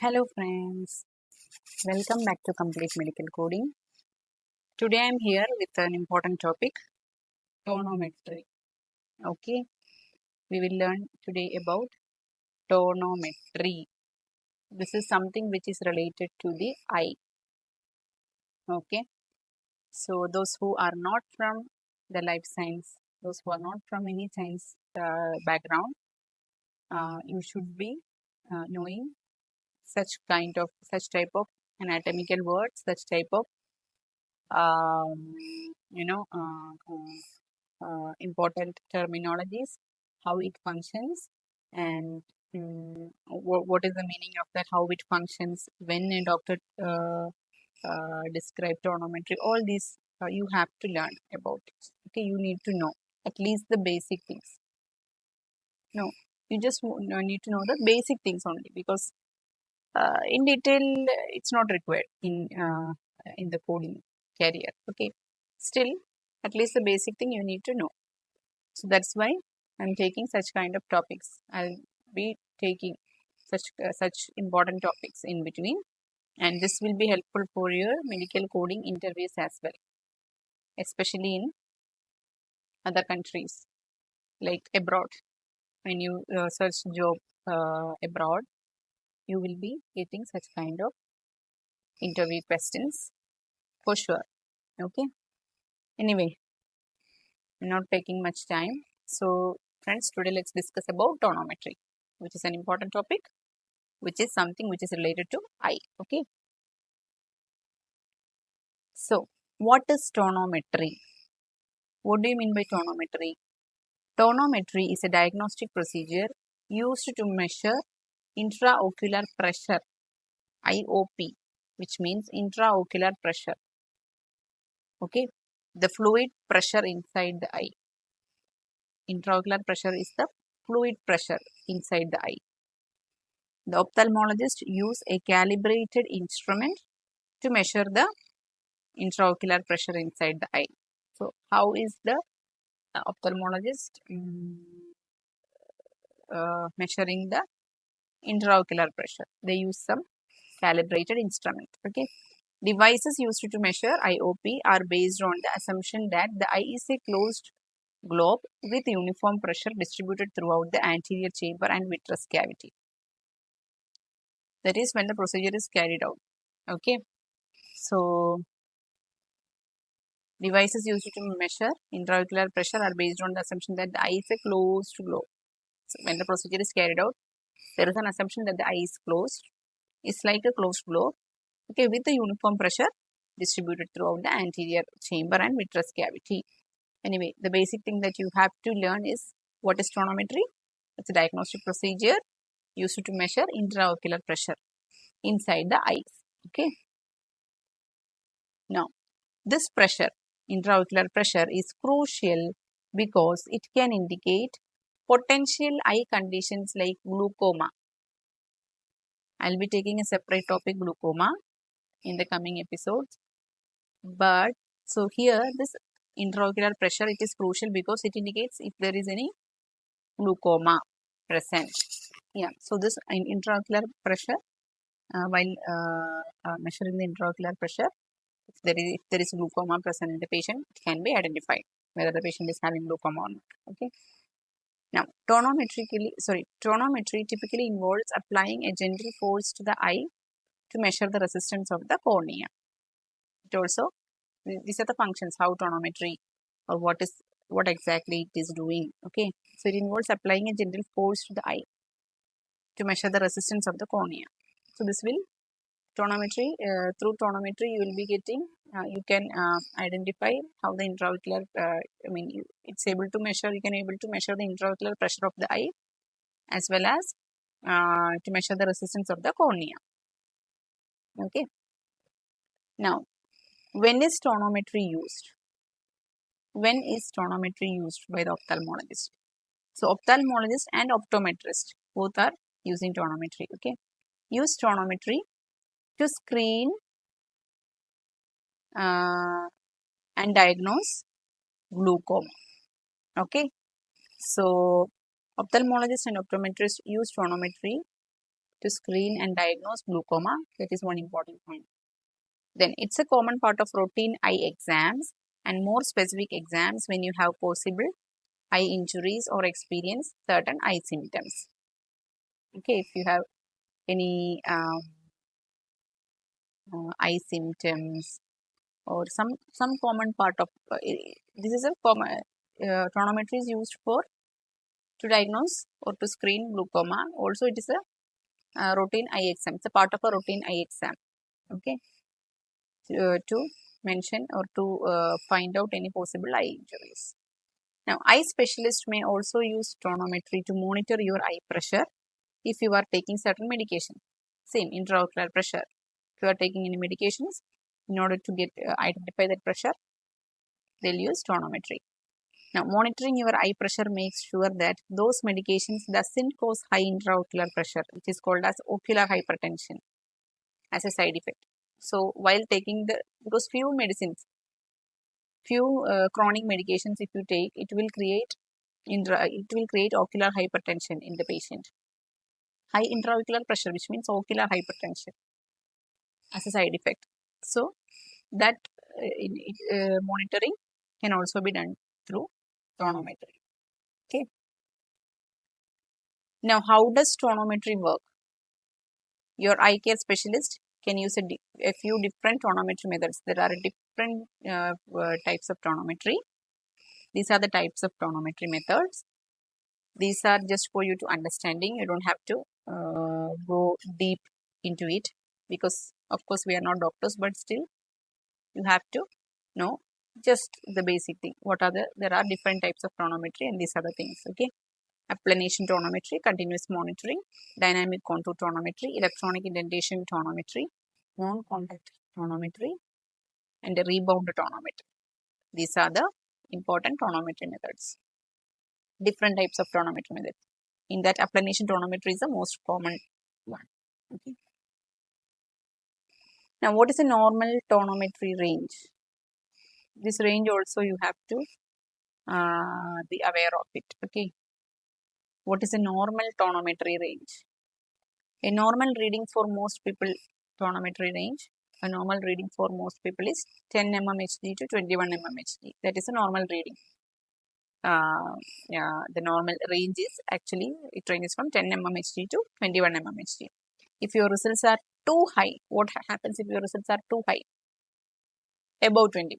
Hello friends, welcome back to Complete Medical Coding. Today I am here with an important topic, tonometry. Okay, we will learn today about tonometry. This is something which is related to the eye. Okay, so those who are not from the life science, those who are not from any science background, you should be knowing such type of anatomical words, such type of um, you know important terminologies, how it functions, and what is the meaning of that, how it functions, when a doctor describe tonometry. All these you have to learn about it. Okay, you need to know at least the basic things. No, you just need to know the basic things only, because in detail it's not required in the coding career. Okay, still at least the basic thing you need to know. So that's why I'm taking such kind of topics. I'll be taking such important topics in between, and this will be helpful for your medical coding interviews as well, especially in other countries like abroad. When you search job abroad, you will be getting such kind of interview questions for sure. Okay. Anyway, I'm not taking much time. So friends, today let's discuss about tonometry, which is an important topic, which is something which is related to eye. Okay. So what is tonometry? What do you mean by tonometry? Tonometry is a diagnostic procedure used to measure intraocular pressure, IOP, which means intraocular pressure. Okay. The fluid pressure inside the eye. Intraocular pressure is the fluid pressure inside the eye. The ophthalmologist use a calibrated instrument to measure the intraocular pressure inside the eye. So, how is the ophthalmologist measuring the intraocular pressure? They use some calibrated instrument. Okay. Devices used to measure IOP are based on the assumption that the eye is a closed globe with uniform pressure distributed throughout the anterior chamber and vitreous cavity. That is when the procedure is carried out. Okay. So, devices used to measure intraocular pressure are based on the assumption that the eye is a closed globe. So, when the procedure is carried out, there is an assumption that the eye is closed. It's like a closed globe, okay, with the uniform pressure distributed throughout the anterior chamber and vitreous cavity. Anyway, the basic thing that you have to learn is what is tonometry. It's a diagnostic procedure used to measure intraocular pressure inside the eyes. Okay. Now, this pressure, intraocular pressure, is crucial because it can indicate potential eye conditions like glaucoma. I'll be taking a separate topic, glaucoma, in the coming episodes. But so here, this intraocular pressure, it is crucial because it indicates if there is any glaucoma present. Yeah, so this intraocular pressure, while measuring the intraocular pressure, if there is glaucoma present in the patient, it can be identified whether the patient is having glaucoma or not. Okay. Now, tonometry typically involves applying a gentle force to the eye to measure the resistance of the cornea. It also, these are the functions how tonometry or what exactly it is doing. Okay, so it involves applying a gentle force to the eye to measure the resistance of the cornea. So this will tonometry, through tonometry you will be getting, you can identify how the intraocular, it's able to measure, you can able to measure the intraocular pressure of the eye as well as to measure the resistance of the cornea. Okay. Now, when is tonometry used? When is tonometry used by the ophthalmologist? So, ophthalmologist and optometrist both are using tonometry. Okay. Use tonometry to screen and diagnose glaucoma. Okay. So, ophthalmologists and optometrists use tonometry to screen and diagnose glaucoma. That is one important point. Then it's a common part of routine eye exams and more specific exams when you have possible eye injuries or experience certain eye symptoms. Okay, if you have any eye symptoms or some common part of this is a common tonometry is used for to diagnose or to screen glaucoma. Also, it is a routine eye exam. It's a part of a routine eye exam. Okay, to mention or to find out any possible eye injuries. Now, eye specialist may also use tonometry to monitor your eye pressure if you are taking certain medication. Same intraocular pressure. If you are taking any medications, in order to get identify that pressure, they'll use tonometry. Now, monitoring your eye pressure makes sure that those medications doesn't cause high intraocular pressure, which is called as ocular hypertension, as a side effect. So, while taking because few medicines, few chronic medications, if you take, it will create ocular hypertension in the patient. High intraocular pressure, which means ocular hypertension, as a side effect. So, that monitoring can also be done through tonometry. Okay. Now, how does tonometry work? Your eye care specialist can use a few different tonometry methods. There are different types of tonometry. These are the types of tonometry methods. These are just for you to understanding. You don't have to go deep into it because, of course, we are not doctors, but still you have to know just the basic thing. There are different types of tonometry and these are the things. Okay. Applanation tonometry, continuous monitoring, dynamic contour tonometry, electronic indentation tonometry, non-contact tonometry, and a rebound tonometry. These are the important tonometry methods. Different types of tonometry methods. In that, applanation tonometry is the most common one. Okay. Now, what is a normal tonometry range? This range also you have to be aware of it. Okay. What is a normal tonometry range? A normal reading for most people, tonometry range, a normal reading for most people is 10 mmHg to 21 mmHg. That is a normal reading. The normal range is actually, it ranges from 10 mmHg to 21 mmHg. If your results are too high, what happens if your results are too high? Above 21.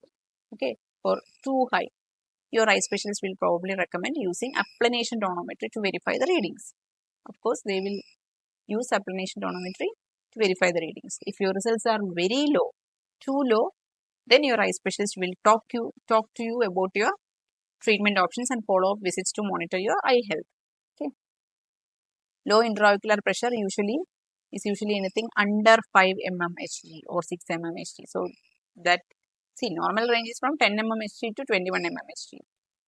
Okay, or too high, your eye specialist will probably recommend using applanation tonometry to verify the readings. Of course, they will use applanation tonometry to verify the readings. If your results are very low, too low, then your eye specialist will talk to you about your treatment options and follow-up visits to monitor your eye health. Okay. Low intraocular pressure is usually anything under 5 mmHg or 6 mmHg. So that, see, normal range is from 10 mmHg to 21 mmHg.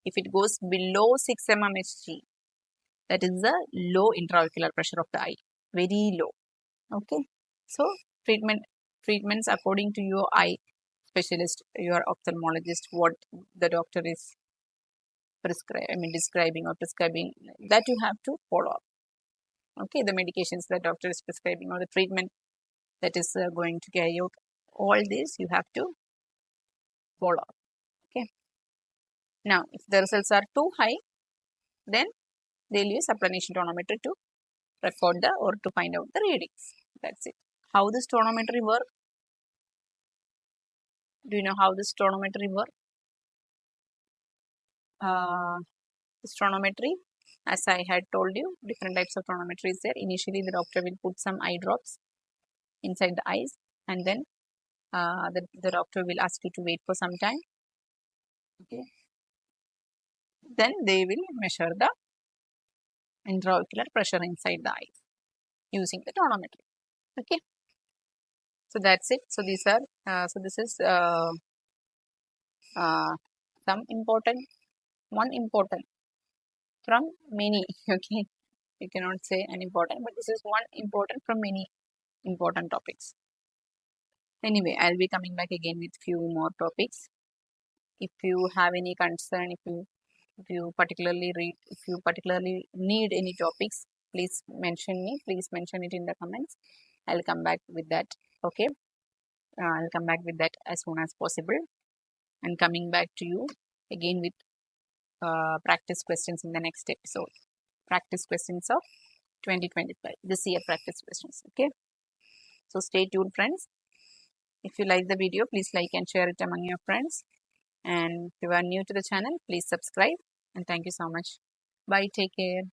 If it goes below 6 mmHg, that is the low intraocular pressure of the eye, very low. Okay. So treatments according to your eye specialist, your ophthalmologist, what the doctor is describing or prescribing, that you have to follow up. Okay, the medications the doctor is prescribing or the treatment that is going to carry out, all this you have to follow up. Okay. Now, if the results are too high, then they'll use applanation tonometry to record or to find out the readings. That's it. How this tonometry work? Do you know how this tonometry work? This tonometry, as I had told you, different types of tonometry is there. Initially, the doctor will put some eye drops inside the eyes, and then the doctor will ask you to wait for some time. Okay. Then they will measure the intraocular pressure inside the eyes using the tonometry. Okay. So that's it. So these are this is some one important from many. Okay, you cannot say unimportant, but this is one important from many important topics. Anyway, I'll be coming back again with few more topics. If you have any concern, if you particularly need any topics, please mention me. Please mention it in the comments. I'll come back with that. Okay. I'll come back with that as soon as possible. And coming back to you again with practice questions in the next episode. Practice questions of 2025. This year practice questions. Okay. So stay tuned, friends. If you like the video, please like and share it among your friends. And if you are new to the channel, please subscribe. And thank you so much. Bye. Take care.